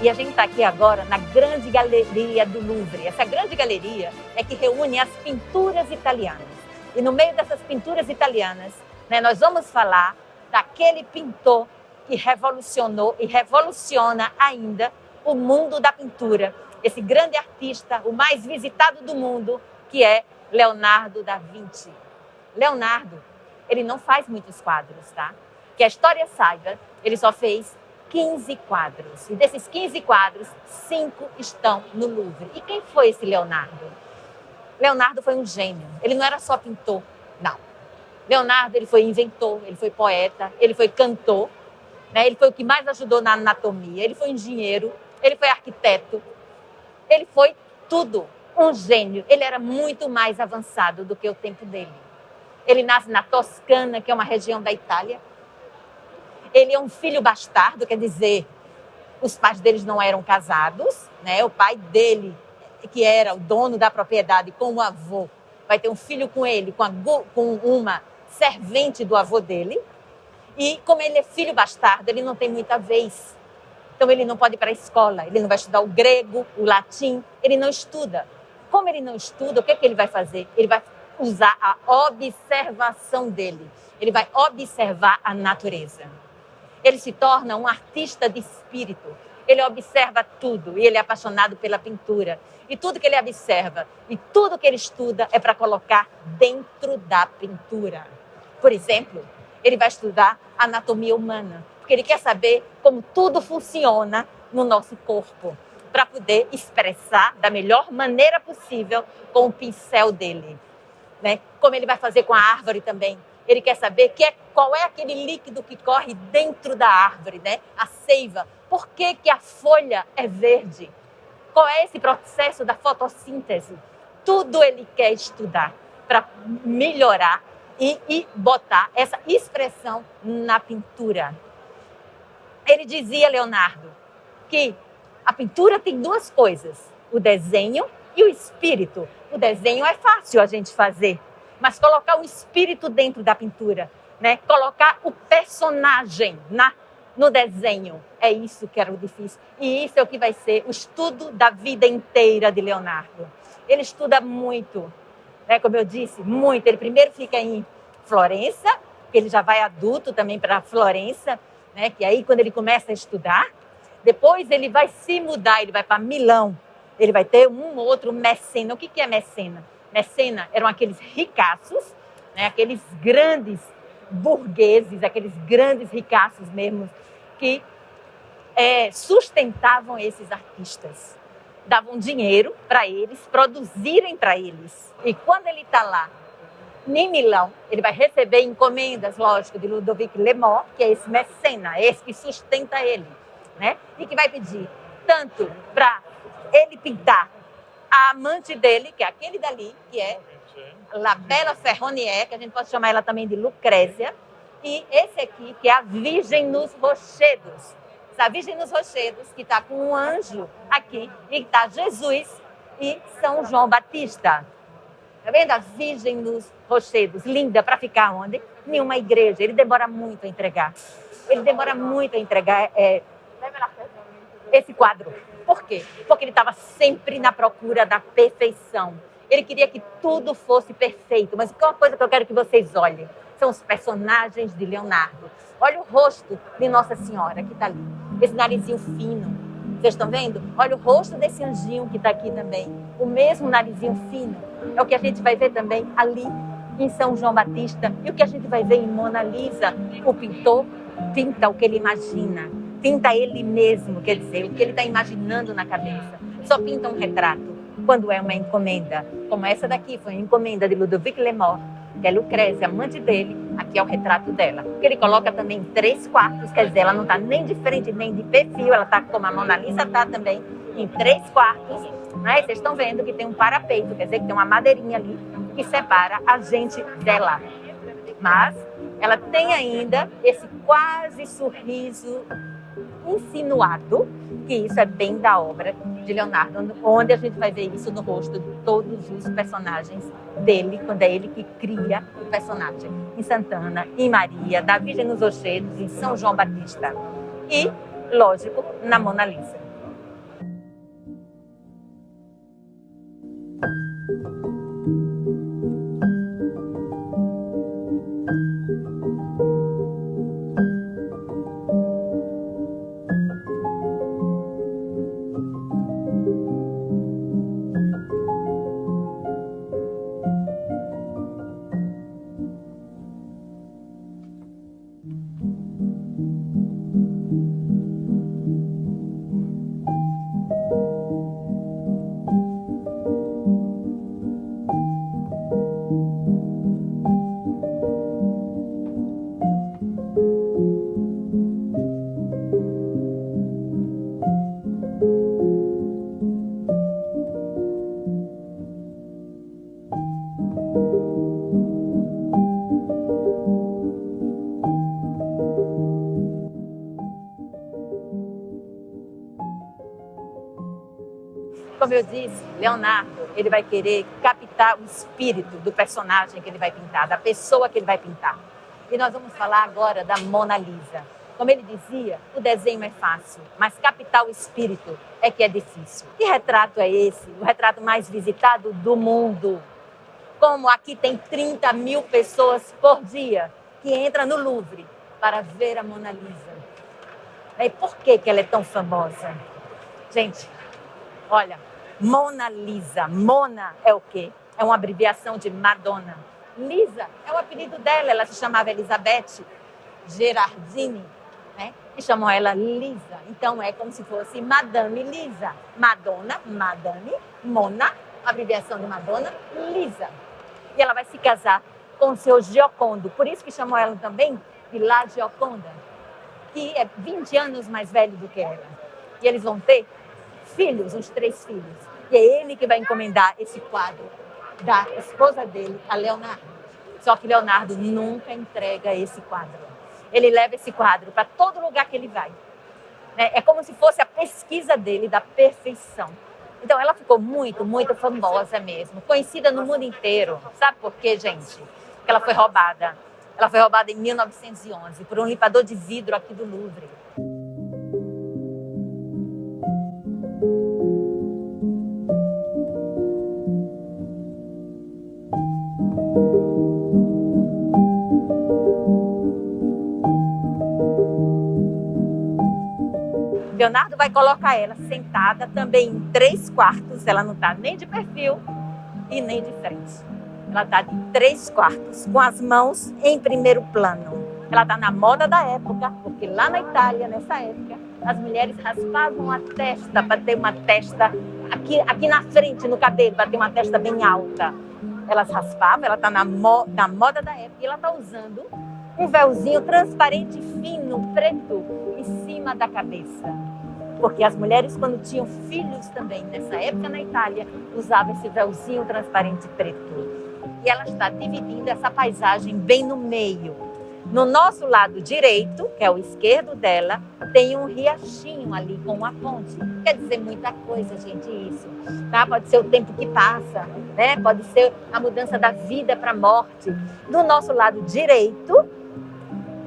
E a gente está aqui agora na Grande Galeria do Louvre. Essa grande galeria é que reúne as pinturas italianas. E no meio dessas pinturas italianas, nós vamos falar daquele pintor que revolucionou e revoluciona ainda o mundo da pintura. Esse grande artista, o mais visitado do mundo, que é Leonardo da Vinci. Leonardo, ele não faz muitos quadros, tá? Que a história saiba, ele só fez 15 quadros. E desses 15 quadros, 5 estão no Louvre. E quem foi esse Leonardo? Leonardo foi um gênio. Ele não era só pintor, não. Leonardo, ele foi inventor, ele foi poeta, ele foi cantor, Ele foi o que mais ajudou na anatomia, ele foi engenheiro, ele foi arquiteto, ele foi tudo, um gênio. Ele era muito mais avançado do que o tempo dele. Ele nasce na Toscana, que é uma região da Itália. Ele é um filho bastardo, quer dizer, os pais deles não eram casados, O pai dele, que era o dono da propriedade, com o avô, vai ter um filho com ele, com uma servente do avô dele. E como ele é filho bastardo, ele não tem muita vez. Então ele não pode ir para a escola, ele não vai estudar o grego, o latim, ele não estuda. Como ele não estuda, o que ele vai fazer? Ele vai usar a observação dele. Ele vai observar a natureza. Ele se torna um artista de espírito. Ele observa tudo e ele é apaixonado pela pintura. E tudo que ele observa e tudo que ele estuda é para colocar dentro da pintura. Por exemplo, ele vai estudar anatomia humana, porque ele quer saber como tudo funciona no nosso corpo, para poder expressar da melhor maneira possível com o pincel dele. Como ele vai fazer com a árvore também. Ele quer saber qual é aquele líquido que corre dentro da árvore, a seiva. Por que a folha é verde? Qual é esse processo da fotossíntese? Tudo ele quer estudar para melhorar e botar essa expressão na pintura. Ele dizia, Leonardo, que a pintura tem duas coisas, o desenho e o espírito. O desenho é fácil a gente fazer, mas colocar o espírito dentro da pintura, colocar o personagem no desenho, é isso que era o difícil. E isso é o que vai ser o estudo da vida inteira de Leonardo. Ele estuda muito, como eu disse, muito. Ele primeiro fica em Florença, que ele já vai adulto também para Florença, que aí quando ele começa a estudar, depois ele vai se mudar, ele vai para Milão, ele vai ter um outro mecena. O que é mecena? Mecena eram aqueles ricaços, aqueles grandes burgueses, aqueles grandes ricaços mesmo, que sustentavam esses artistas. Davam dinheiro para eles, produzirem para eles. E quando ele está lá, em Milão, ele vai receber encomendas, lógico, de Ludovic Lemort, que é esse mecena, esse que sustenta ele, E que vai pedir tanto para ele pintar a amante dele, que é aquele dali, que é La Bella Ferronier, que a gente pode chamar ela também de Lucrécia, e esse aqui, que é a Virgem nos Rochedos. Essa Virgem nos Rochedos, que está com um anjo aqui, e está Jesus e São João Batista. Está vendo a Virgem nos Rochedos? Linda, para ficar onde? Em uma igreja. Ele demora muito a entregar. Esse quadro. Por quê? Porque ele estava sempre na procura da perfeição. Ele queria que tudo fosse perfeito. Mas uma coisa que eu quero que vocês olhem são os personagens de Leonardo. Olha o rosto de Nossa Senhora que está ali. Esse narizinho fino. Vocês estão vendo? Olha o rosto desse anjinho que está aqui também. O mesmo narizinho fino. É o que a gente vai ver também ali em São João Batista. E o que a gente vai ver em Mona Lisa. O pintor pinta o que ele imagina. Pinta ele mesmo, quer dizer, o que ele está imaginando na cabeça. Só pinta um retrato. quando é uma encomenda, como essa daqui, foi uma encomenda de Ludovic Lemort, que é Lucrécia, amante dele, aqui é o retrato dela. Que ele coloca também 3 quartos, quer dizer, ela não está nem de frente, nem de perfil, ela está como a Mona Lisa está também, em 3 quartos, né? Vocês estão vendo que tem um parapeito, quer dizer que tem uma madeirinha ali que separa a gente dela. Mas ela tem ainda esse quase sorriso insinuado, que isso é bem da obra de Leonardo, onde a gente vai ver isso no rosto de todos os personagens dele, quando é ele que cria o personagem. Em Santana, em Maria, da Virgem nos Rochedos, em São João Batista e, lógico, na Mona Lisa. Como eu disse, Leonardo, ele vai querer captar o espírito do personagem que ele vai pintar, da pessoa que ele vai pintar. E nós vamos falar agora da Mona Lisa. Como ele dizia, o desenho é fácil, mas captar o espírito é que é difícil. Que retrato é esse? O retrato mais visitado do mundo. Como aqui tem 30 mil pessoas por dia que entram no Louvre para ver a Mona Lisa. E por que ela é tão famosa? Gente, olha, Mona Lisa. Mona é o quê? É uma abreviação de Madonna. Lisa é o apelido dela. Ela se chamava Elizabeth Gerardini, né? E chamam ela Lisa. Então é como se fosse Madame Lisa. Madonna, Madame, Mona, abreviação de Madonna, Lisa. E ela vai se casar com o seu Giocondo. Por isso que chamam ela também de La Gioconda, que é 20 anos mais velho do que ela. E eles vão ter filhos, uns 3 filhos. E é ele que vai encomendar esse quadro da esposa dele, a Leonardo. Só que Leonardo nunca entrega esse quadro. Ele leva esse quadro para todo lugar que ele vai. É como se fosse a pesquisa dele da perfeição. Então ela ficou muito, muito famosa mesmo, conhecida no mundo inteiro. Sabe por quê, gente? Porque ela foi roubada. Ela foi roubada em 1911 por um limpador de vidro aqui do Louvre. Leonardo vai colocar ela sentada também em 3 quartos. Ela não está nem de perfil e nem de frente. Ela está de 3 quartos, com as mãos em primeiro plano. Ela está na moda da época, porque lá na Itália, nessa época, as mulheres raspavam a testa para ter uma testa aqui na frente, no cabelo, para ter uma testa bem alta. Elas raspavam, ela está na moda da época e ela está usando um véuzinho transparente, fino, preto, em cima da cabeça. Porque as mulheres, quando tinham filhos também, nessa época na Itália, usavam esse véuzinho transparente preto. E ela está dividindo essa paisagem bem no meio. No nosso lado direito, que é o esquerdo dela, tem um riachinho ali com uma ponte. Quer dizer muita coisa, gente, isso. Tá? Pode ser o tempo que passa, né? Pode ser a mudança da vida para a morte. Do nosso lado direito,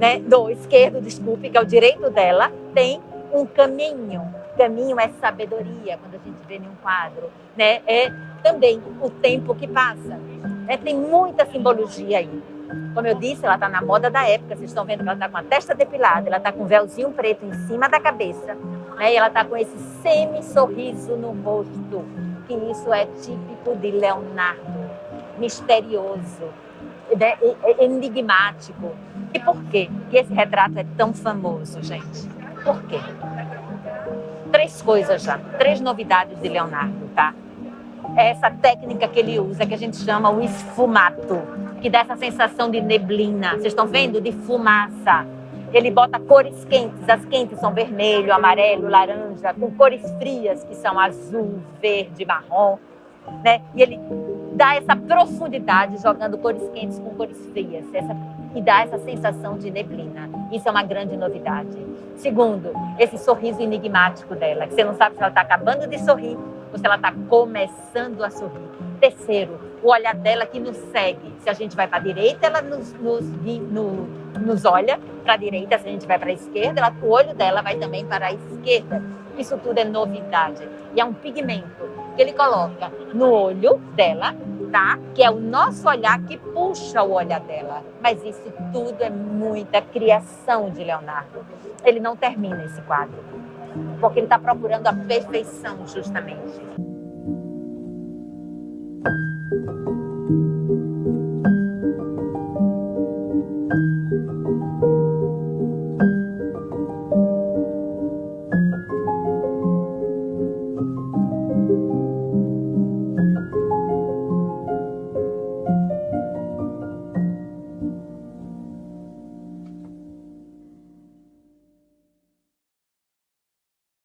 né? Do esquerdo, desculpe, que é o direito dela, tem um caminho. Caminho é sabedoria, quando a gente vê em um quadro, né? É também o tempo que passa. Tem muita simbologia aí. Como eu disse, ela está na moda da época. Vocês estão vendo que ela está com a testa depilada, ela está com um véuzinho preto em cima da cabeça, né? E ela está com esse semi-sorriso no rosto, que isso é típico de Leonardo, misterioso, né? Enigmático. E por quê que esse retrato é tão famoso, gente? Por quê? 3 coisas já, 3 novidades de Leonardo, tá? é essa técnica que ele usa, que a gente chama o esfumato, que dá essa sensação de neblina. Vocês estão vendo? De fumaça. Ele bota cores quentes. As quentes são vermelho, amarelo, laranja, com cores frias, que são azul, verde, marrom, né? E ele dá essa profundidade jogando cores quentes com cores frias. E dá essa sensação de neblina. Isso é uma grande novidade. Segundo, esse sorriso enigmático dela, que você não sabe se ela está acabando de sorrir ou se ela está começando a sorrir. Terceiro, o olhar dela que nos segue. Se a gente vai para a direita, ela nos olha para a direita. Se a gente vai para a esquerda, o olho dela vai também para a esquerda. Isso tudo é novidade. E é um pigmento que ele coloca no olho dela, tá? Que é o nosso olhar que puxa o olhar dela. Mas isso tudo é muita criação de Leonardo. Ele não termina esse quadro, porque ele está procurando a perfeição, justamente.